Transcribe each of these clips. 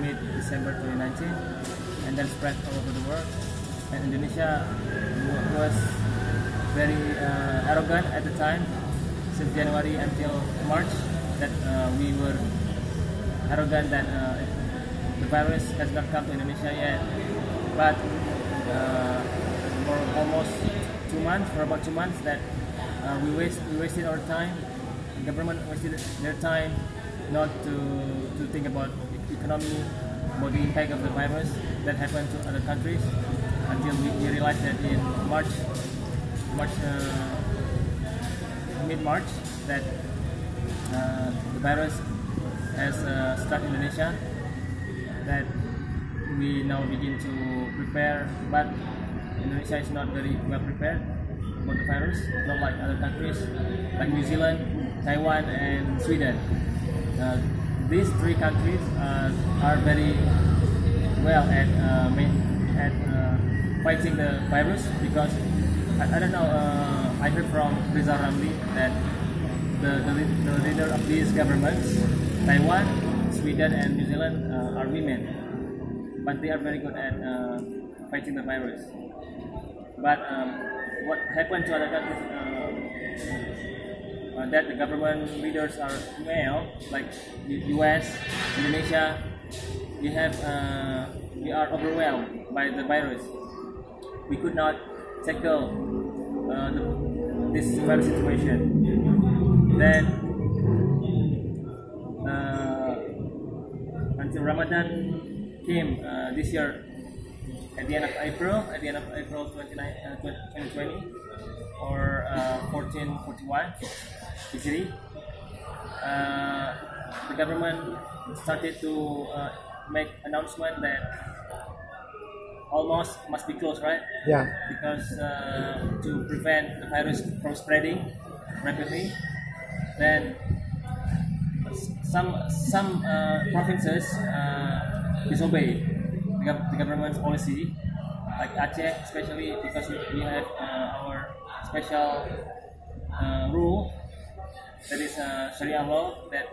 mid-December 2019, and then spread all over the world. And Indonesia was very arrogant at the time, since January until March, that we were arrogant that the virus has not come to Indonesia yet. But for almost 2 months, that we wasted our time. The government wasted their time not to think about economy, about the impact of the virus that happened to other countries, until we realized that in mid-March, that the virus has struck Indonesia, that we now begin to prepare, but Indonesia is not very well prepared for the virus, not like other countries like New Zealand, Taiwan, and Sweden. These 3 countries are very well at fighting the virus, because I don't know, I heard from Rizal Ramli that the leader of these governments, Taiwan, Sweden, and New Zealand, are women, but they are very good at fighting the virus. But what happened to other countries, that the government leaders are male, like US, Indonesia, we are overwhelmed by the virus. We could not tackle this virus situation. Then until Ramadan came this year, at the end of April 2020, or 1441 Hijri, the government started to make announcement that almost must be closed, right? Yeah. Because to prevent the virus from spreading rapidly, then some provinces disobey the government's policy, like Aceh, especially because we have our special rule, that is Sharia law, that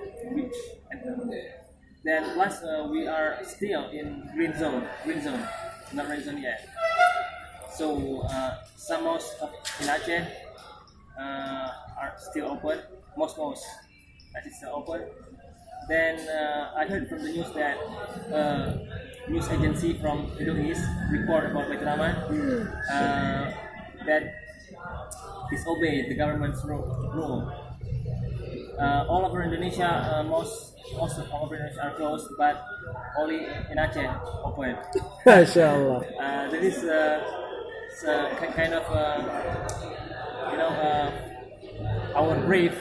then plus we are still in green zone, not red zone yet. So some mosques in Aceh are still open, most Aceh is still open. Then I heard from the news that news agency from Middle East report about Vietnam that disobeyed the government's rule. All over Indonesia, most of Indonesia are closed, but only in Aceh open. Mashallah. That is kind of our brave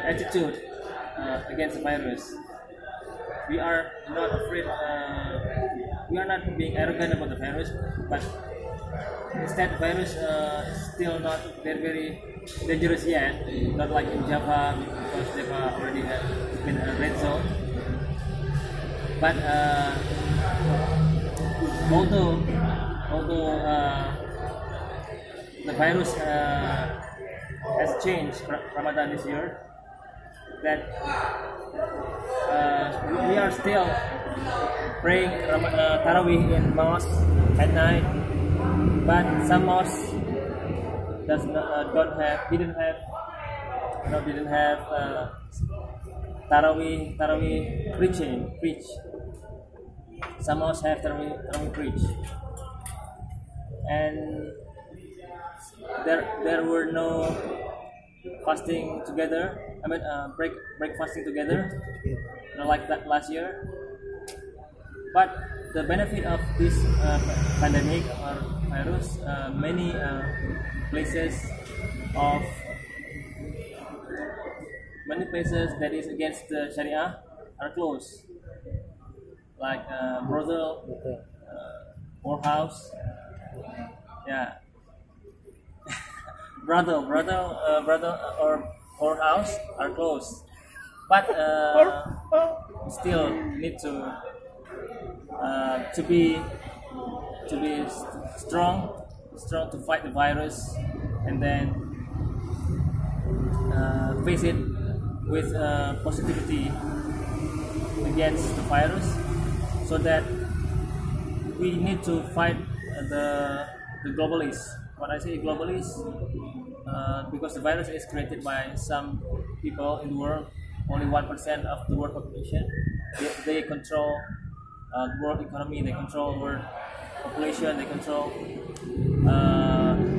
attitude against the virus. We are not afraid. We are not being arrogant about the virus, but instead the virus is still not very dangerous yet. Not like in Java, because Java already has been a red zone. But although the virus has changed Ramadan this year, that we are still praying Tarawih in mosque at night, but some mosques didn't have Tarawih preach. Some mosques have Tarawih preach, and there were no fasting together. I mean, break fasting together, not like that last year. But the benefit of this pandemic or virus, many places that is against the Sharia are closed, like brothel, whorehouse, yeah. Brothel or whorehouse are closed, but still need to be strong to fight the virus, and then face it with positivity against the virus. so that we need to fight the globalists. When I say globalists, because the virus is created by some people in the world, only 1% of the world population. They control the world economy, they control world population, they control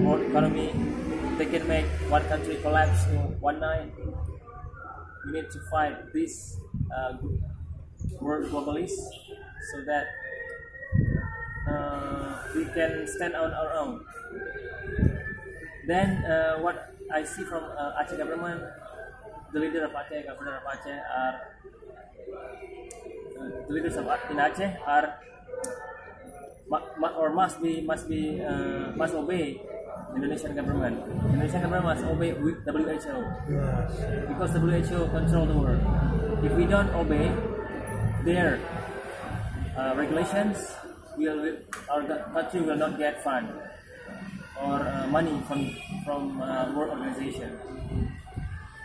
world economy. They can make one country collapse in one night. We need to fight this world globalists so that we can stand on our own. Then what I see from Aceh government, the leader of Aceh, governor of Aceh are the leaders of in Aceh are must obey Indonesian government. Indonesian government must obey WHO, because WHO control the world. If we don't obey their regulations, our country will not get fund or money from world organization.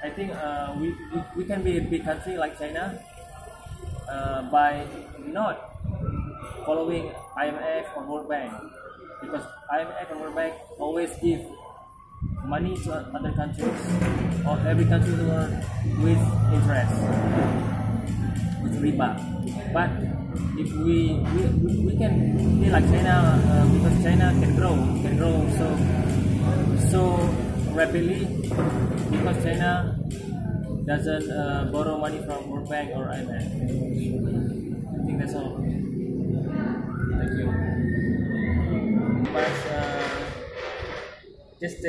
I think we can be a big country like China by not following IMF or World Bank, because IMF and World Bank always give money to other countries or every country in the world with interest, with riba. But if we can be like China, because China can grow so rapidly, because China doesn't borrow money from World Bank or IMF. I think that's all. Thank you. But just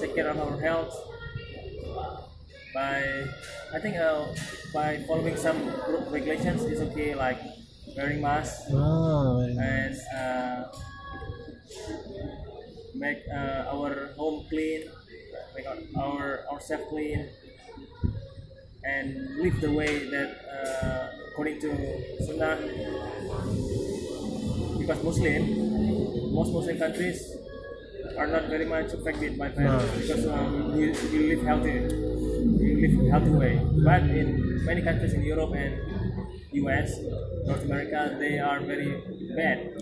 take care of our health by following some regulations is okay, like wearing masks and make our home clean, make ourselves clean, and live the way that according to Sunnah. Because most Muslim countries are not very much affected by virus, because you live healthy way. But in many countries in Europe and US, North America, they are very bad.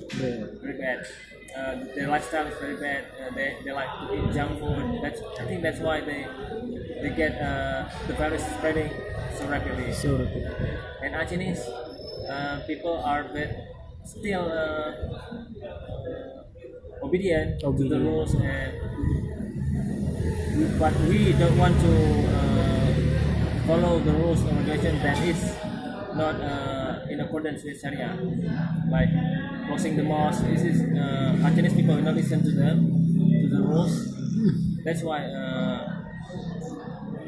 Their lifestyle is very bad. They like to eat junk food. I think that's why they get the virus spreading so rapidly. And Acehnese people are still obedient to the rules, but we don't want to follow the rules and regulations that is not in accordance with Sharia, like closing the mosque. This is Acehnese people will not listen to the rules. That's why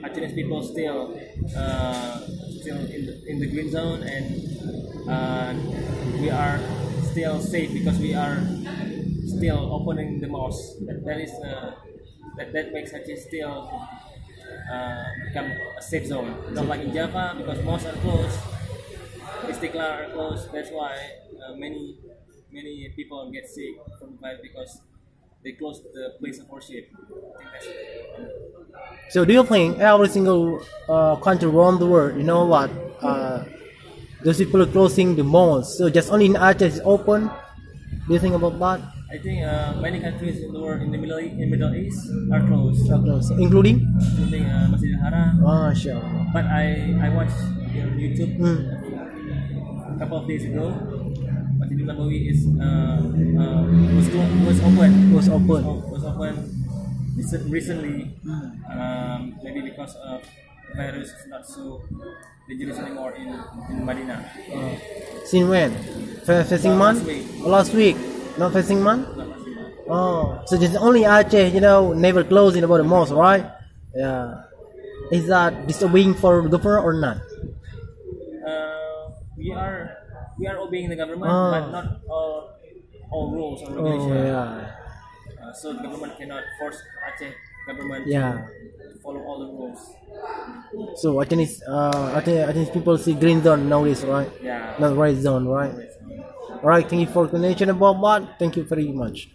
Acehnese people still in the green zone, and we are still safe because we are still opening the mosque. That makes Aceh still become a safe zone, not like in Java, because mosques are closed, Istiqlal are closed. That's why many people get sick from the virus, because they close the place of worship. I think that's it. So do you think every single country around the world, you know what, those people are closing the malls, so just only in Aceh is open? Do you think about that? I think many countries in the world, in the Middle East, are closed. Including Masjidil Haram. Sure. But I watched on YouTube a couple of days ago. Masjidil Nabawi was open recently. Maybe because of the virus is not so dangerous anymore in Madinah. Since when? Facing month? Last week. Not facing month? So just only Aceh, never closing about the mosque, right? Yeah. Is that disobeying for the government or not? We are obeying the government, but not all rules or regulations. So the government cannot force Aceh government to follow all the rules. So Aceh people see green zone nowadays, right? Yeah. Not red zone, right? Right. Thank you for explanation about that. Thank you very much.